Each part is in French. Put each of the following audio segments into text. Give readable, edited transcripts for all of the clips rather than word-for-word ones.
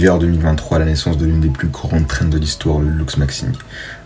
Hiver 2023, la naissance de l'une des plus grandes trends de l'histoire, le looks maxing.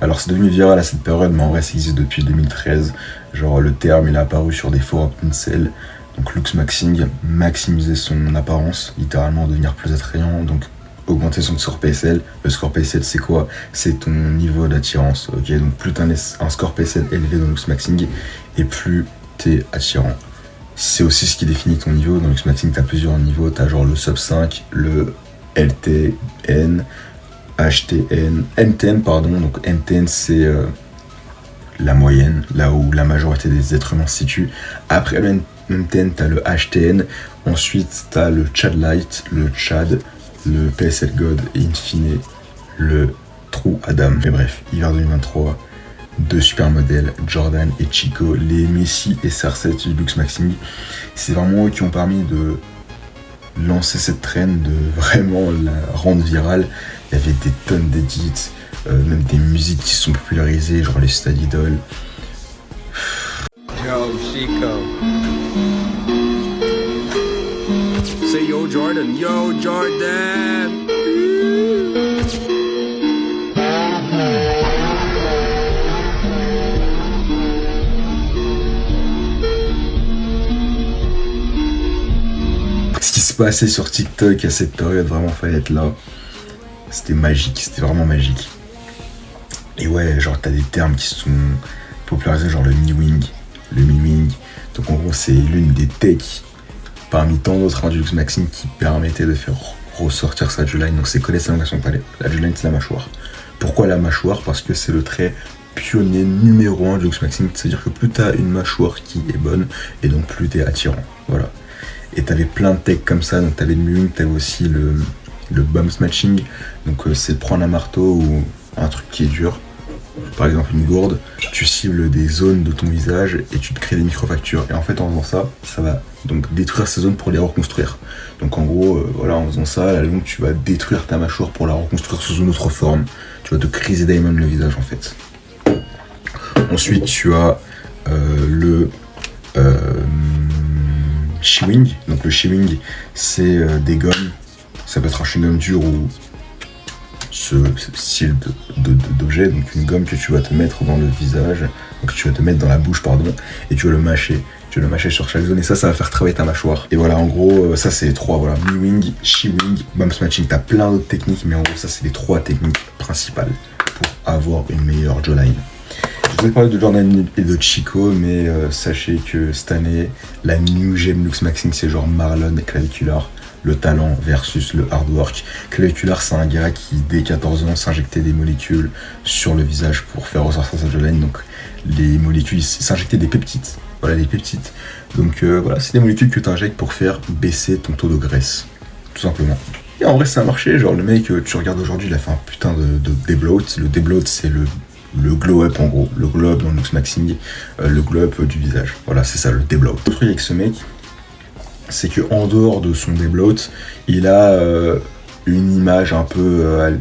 Alors c'est devenu viral à cette période, mais en vrai ça existe depuis 2013. Genre le terme il est apparu sur des forums incel. Donc looks maxing, maximiser son apparence, littéralement devenir plus attrayant, donc augmenter son score PSL. Le score PSL c'est quoi? C'est ton niveau d'attirance, ok? Donc plus t'as un score PSL élevé dans looks maxing, et plus t'es attirant. C'est aussi ce qui définit ton niveau. Dans looks maxing t'as plusieurs niveaux, t'as genre le sub 5, le LTN, HTN, MTN pardon, donc MTN c'est la moyenne, là où la majorité des êtres humains se situent. Après le MTN, t'as le HTN, ensuite t'as le Chad Light, le Chad, le PSL God et in fine le True Adam. Mais bref, hiver 2023, deux super modèles, Jordan et Chico, les Messi et CR7 du looks maxing. C'est vraiment eux qui ont permis de lancer cette trend, de vraiment la rendre virale. Il y avait des tonnes d'édits, même des musiques qui sont popularisées, genre les Style Idol. Yo, Chico. Say yo Jordan, yo Jordan. Ce qui se passait sur TikTok à cette période, vraiment fallait être là. C'était magique, c'était vraiment magique. Et ouais, genre t'as des termes qui sont popularisés, genre le mi-wing. Le mi-wing, donc en gros c'est l'une des techs parmi tant d'autres du looks maxing qui permettait de faire ressortir sa jawline. Donc c'est connaître l'élongation de palais. La jawline c'est la mâchoire. Pourquoi la mâchoire? Parce que c'est le trait pionnier numéro 1 du looks maxing. C'est-à-dire que plus t'as une mâchoire qui est bonne, et donc plus t'es attirant. Voilà. Et t'avais plein de techs comme ça, donc t'avais le mi-wing, t'avais aussi le bump matching. Donc c'est de prendre un marteau ou un truc qui est dur, par exemple une gourde, tu cibles des zones de ton visage et tu te crées des microfractures. Et en fait en faisant ça, ça va donc détruire ces zones pour les reconstruire. Donc en gros, voilà, en faisant ça, à la longue tu vas détruire ta mâchoire pour la reconstruire sous une autre forme. Tu vas te criser diamond le visage en fait. Ensuite tu as le chewing. Donc le chewing c'est des gommes, ça peut être un chewing-gum dur ou ce style d'objet, donc une gomme que tu vas te mettre dans le visage, donc tu vas te mettre dans la bouche pardon, et tu vas le mâcher. Tu vas le mâcher sur chaque zone et ça va faire travailler ta mâchoire. Et voilà, en gros, ça c'est les trois, voilà, mi-wing, she-wing, bump matching. T'as plein d'autres techniques, mais en gros ça c'est les trois techniques principales pour avoir une meilleure jawline. Je vous ai parlé de Jordan et de Chico, mais sachez que cette année, la new gem looks maxing c'est genre Marlon et Clavicular. Le talent versus le hard work. Clavicular, c'est un gars qui, dès 14 ans, s'injectait des molécules sur le visage pour faire ressortir sa jawline. Donc, les molécules, il s'injectait des peptides. Voilà, des peptides. Donc, voilà, c'est des molécules que tu injectes pour faire baisser ton taux de graisse. Tout simplement. Et en vrai, ça a marché. Genre, le mec, tu regardes aujourd'hui, il a fait un putain de debloat. Le debloat, c'est le glow-up, en gros. Le glow-up dans le looks maxing. Le glow-up du visage. Voilà, c'est ça, le debloat. Le truc avec ce mec, c'est que en dehors de son debloat, il a une image un peu...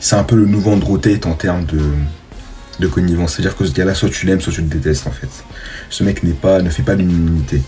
c'est un peu le nouveau Andrew Tate en termes de connivence. C'est-à-dire que ce gars-là, soit tu l'aimes, soit tu le détestes en fait. Ce mec ne fait pas l'unanimité.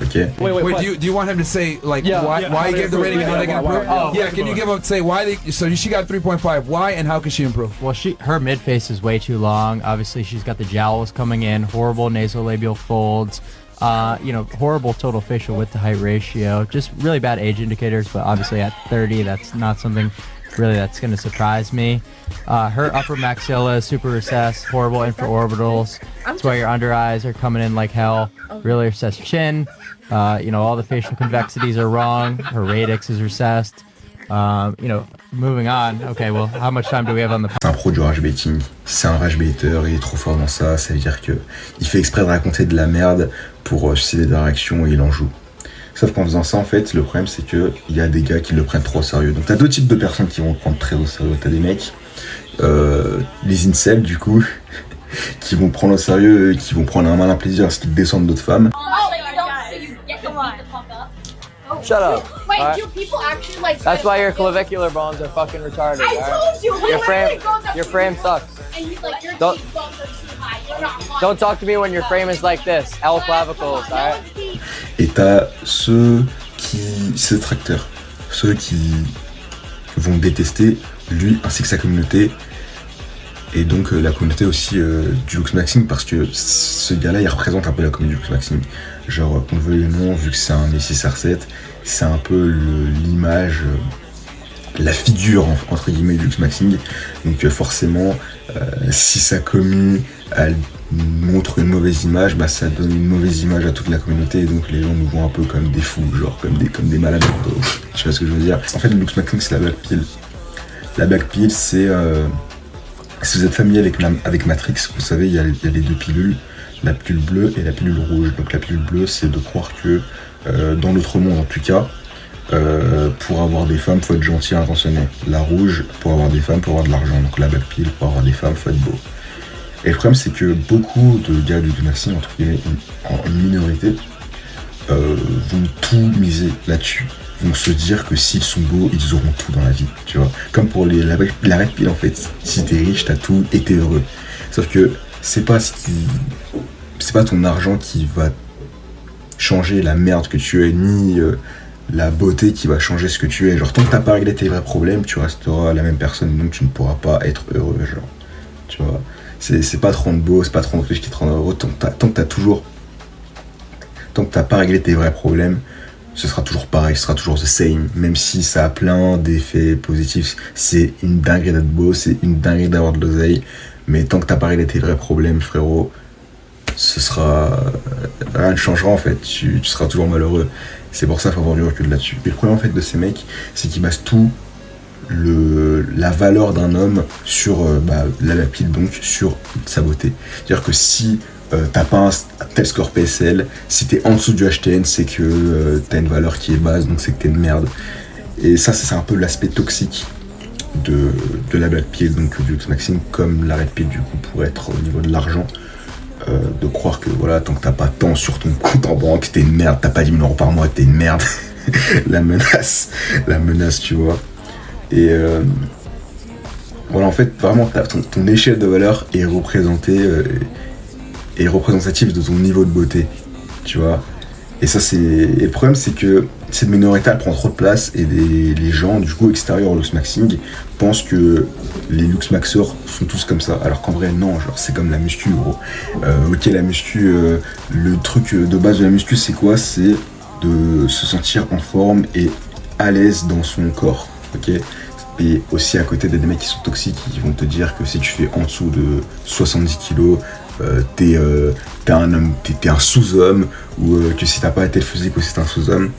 Ok. Wait, do you want him to say like why he gave the rating and how they can improve? Yeah, can you give him say why they so she got 3.5, why and how can she improve? Well, her mid face is way too long. Obviously, she's got the jowls coming in, horrible nasolabial folds. Horrible total facial width to height ratio. Just really bad age indicators, but obviously at 30, that's not something really that's going to surprise me. Her upper maxilla is super recessed, horrible infraorbitals. That's why your under eyes are coming in like hell. Really recessed chin. All the facial convexities are wrong. Her radix is recessed. Moving on. Okay, well, how much time do we have on the... C'est un pro du rage baiting. C'est un rage baiter, il est trop fort dans ça. Ça veut dire que il fait exprès de raconter de la merde pour susciter des réactions et il en joue. Sauf qu'en faisant ça, en fait, le problème c'est que il y a des gars qui le prennent trop au sérieux. Donc t'as deux types de personnes qui vont le prendre très au sérieux. T'as des mecs, les incels du coup, qui vont prendre au sérieux et qui vont prendre un malin plaisir à ce qu'ils descendent d'autres femmes. Shut up. Wait, Alright? do people actually like... That's why your clavicular bones are fucking retarded. I told you! Your frame sucks. And you, like, your Don't- cheekbones are too high. You're not hot. Don't talk to me when your frame is like this. L clavicles, alright? Et t'as ceux qui... ces détracteurs. Ceux qui vont le détester, lui ainsi que sa communauté. Et donc la communauté aussi du Luxmaxxing, parce que ce gars-là, il représente un peu la communauté du Luxmaxxing. Genre, qu'on le veuille ou non, vu que c'est un Messi-R7, c'est un peu l'image, la figure, entre guillemets, du Luxmaxxing. Donc forcément, si sa commu, elle montre une mauvaise image, bah ça donne une mauvaise image à toute la communauté, et donc les gens nous voient un peu comme des fous, genre comme des malades. Tu vois ce que je veux dire? En fait, le Luxmaxxing, c'est la black pill. La black pill, c'est... si vous êtes familier avec Matrix, vous savez, il y a les deux pilules, la pilule bleue et la pilule rouge. Donc la pilule bleue, c'est de croire que, dans notre monde en tout cas, pour avoir des femmes, faut être gentil et intentionné. La rouge, pour avoir des femmes, faut avoir de l'argent. Donc la black pill, pour avoir des femmes, faut être beau. Et le problème, c'est que beaucoup de gars du Luxmaxxing, entre guillemets, en minorité, vont tout miser là-dessus. Vont se dire que s'ils sont beaux, ils auront tout dans la vie, tu vois. Comme pour la red pill, en fait. Si t'es riche, t'as tout et t'es heureux. Sauf que c'est pas ton argent qui va changer la merde que tu es, ni la beauté qui va changer ce que tu es. Genre, tant que t'as pas réglé tes vrais problèmes, tu resteras la même personne, donc tu ne pourras pas être heureux, genre. Tu vois. C'est pas te rendre beau, c'est pas te rendre riche qui te rend heureux. Tant que t'as pas réglé tes vrais problèmes, ce sera toujours pareil, ce sera toujours the same. Même si ça a plein d'effets positifs, c'est une dinguerie d'être beau, c'est une dinguerie d'avoir de l'oseille. Mais tant que t'as pas réglé tes vrais problèmes, frérot, rien ne changera en fait. Tu seras toujours malheureux. C'est pour ça qu'il faut avoir du recul là-dessus. Et le problème en fait de ces mecs, c'est qu'ils basent tout la valeur d'un homme sur la pile, donc sur sa beauté. C'est-à-dire que si t'as pas un tel score PSL, si t'es en dessous du HTN, c'est que t'as une valeur qui est basse, donc c'est que t'es une merde. Et ça, c'est un peu l'aspect toxique de la black pill, donc du Luxmaxxing, comme la red pill du coup pourrait être au niveau de l'argent. De croire que voilà, tant que t'as pas tant sur ton compte en banque, t'es une merde, t'as pas 10 000 € par mois, t'es une merde. la menace, tu vois. Et voilà, en fait, vraiment, ton échelle de valeur est représentée, est représentative de ton niveau de beauté, tu vois. Et ça, et le problème, c'est que cette minorité, elle prend trop de place, et les gens, du coup, extérieurs au Luxmaxxing, pensent que les Luxmaxeurs sont tous comme ça, alors qu'en vrai, non, genre, c'est comme la muscu, gros. Ok, la muscu, le truc de base de la muscu, c'est quoi? C'est de se sentir en forme et à l'aise dans son corps, ok? Et aussi à côté des mecs qui sont toxiques, qui vont te dire que si tu fais en dessous de 70 kilos, t'es un homme, t'es un sous-homme, ou que si t'as pas été physique aussi t'es un sous-homme.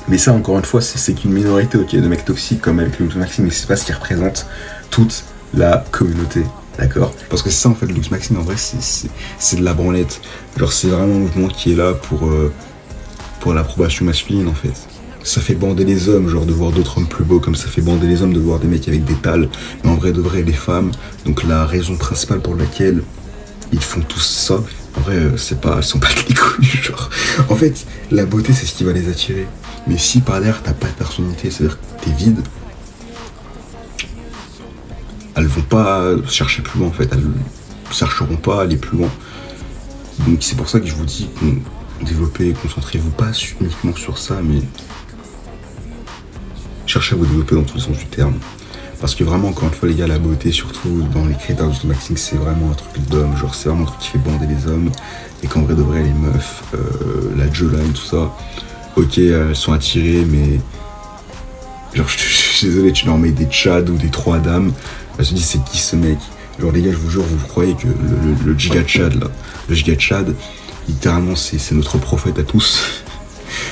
Mais ça, encore une fois, c'est qu'une minorité, ok, de mecs toxiques comme avec le Luxmaxxing, mais c'est pas ce qui représente toute la communauté, d'accord? Parce que c'est ça en fait, le Luxmaxxing, en vrai, c'est de la branlette. Genre, c'est vraiment un mouvement qui est là pour l'approbation masculine, en fait. Ça fait bander les hommes, genre de voir d'autres hommes plus beaux, comme ça fait bander les hommes de voir des mecs avec des tales. Mais en vrai de vrai, les femmes, donc la raison principale pour laquelle ils font tous ça, en vrai, elles sont pas les couilles, genre. En fait, la beauté, c'est ce qui va les attirer. Mais si par derrière, t'as pas de personnalité, c'est-à-dire que t'es vide, elles vont pas chercher plus loin, en fait. Elles chercheront pas à aller plus loin. Donc c'est pour ça que je vous dis, développez, concentrez-vous pas uniquement sur ça, mais cherchez à vous développer dans tous les sens du terme. Parce que vraiment, encore une fois, les gars, la beauté, surtout dans les critères du Luxmaxxing, c'est vraiment un truc d'homme. Genre, c'est vraiment un truc qui fait bander les hommes. Et qu'en vrai de vrai, les meufs, la jawline, tout ça, ok, elles sont attirées, mais genre, je suis désolé, tu leur mets des Tchad ou des 3 dames, elles se disent, c'est qui ce mec? Genre, les gars, je vous jure, vous croyez que le giga Tchad, là, le giga Tchad, littéralement, c'est notre prophète à tous.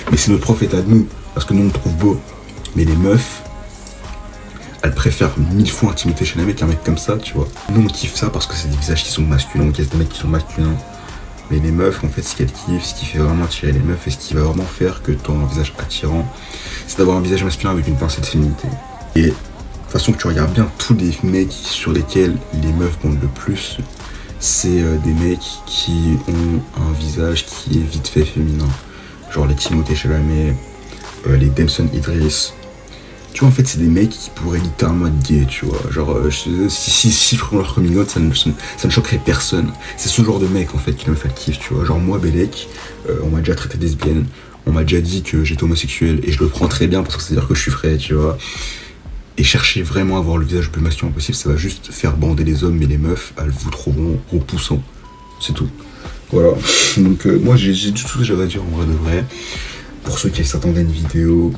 Mais c'est notre prophète à nous, parce que nous, on le trouve beau. Mais les meufs, elles préfèrent 1000 fois intimité chez un mec comme ça, tu vois. Nous, on kiffe ça parce que c'est des visages qui sont masculins, on kiffe des mecs qui sont masculins. Mais les meufs, en fait, ce qu'elles kiffent, ce qui fait vraiment attirer les meufs et ce qui va vraiment faire que tu as un visage attirant, c'est d'avoir un visage masculin avec une pincée de féminité. Et de toute façon, que tu regardes bien, tous les mecs sur lesquels les meufs bondent le plus, c'est des mecs qui ont un visage qui est vite fait féminin. Genre les Timothée Chalamet, les Damson Idris. Tu vois, en fait, c'est des mecs qui pourraient littéralement être gays, tu vois. Genre, si feront leur coming out, ça ne choquerait personne. C'est ce genre de mec, en fait, qui me fait le kiff, tu vois. Genre, moi, Bellec, on m'a déjà traité de lesbienne, on m'a déjà dit que j'étais homosexuel, et je le prends très bien parce que c'est-à-dire que je suis frais, tu vois. et cherchez vraiment à avoir le visage le plus masculin possible, ça va juste faire bander les hommes, et les meufs, elles vous trouveront repoussant. C'est tout. Voilà. Donc moi j'ai tout ce que j'avais à dire en vrai de vrai. Pour ceux qui s'attendaient à une vidéo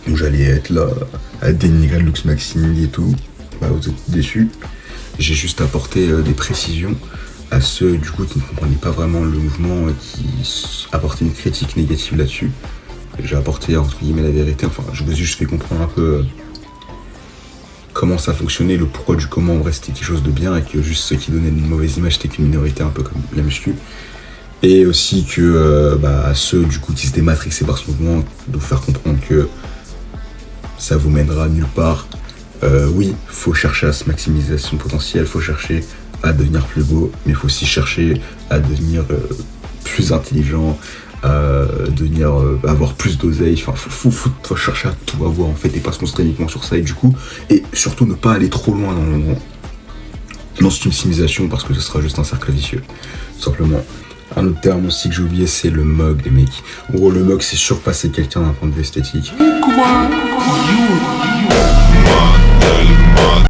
où j'allais être là à dénigrer le Lux Maxini et tout, bah vous êtes déçus. J'ai juste apporté des précisions à ceux du coup qui ne comprenaient pas vraiment le mouvement, qui apportaient une critique négative là-dessus. J'ai apporté entre guillemets la vérité, enfin je vous ai juste fait comprendre un peu comment ça fonctionnait, le pourquoi du comment on restait quelque chose de bien, et que juste ceux qui donnaient une mauvaise image c'était qu'une minorité, un peu comme la muscu. Et aussi que à ceux du coup qui s'étaient matrixés par ce mouvement, de vous faire comprendre que ça vous mènera nulle part. Oui, faut chercher à se maximiser son potentiel, faut chercher à devenir plus beau, mais il faut aussi chercher à devenir plus intelligent, devenir avoir plus d'oseille. Enfin, faut chercher à tout avoir en fait, et pas se concentrer uniquement sur ça, et du coup, et surtout ne pas aller trop loin dans cette optimisation, parce que ce sera juste un cercle vicieux, tout simplement. Un autre terme aussi que j'ai oublié, c'est le mug, les mecs. En gros, le mug, c'est surpasser quelqu'un d'un point de vue esthétique.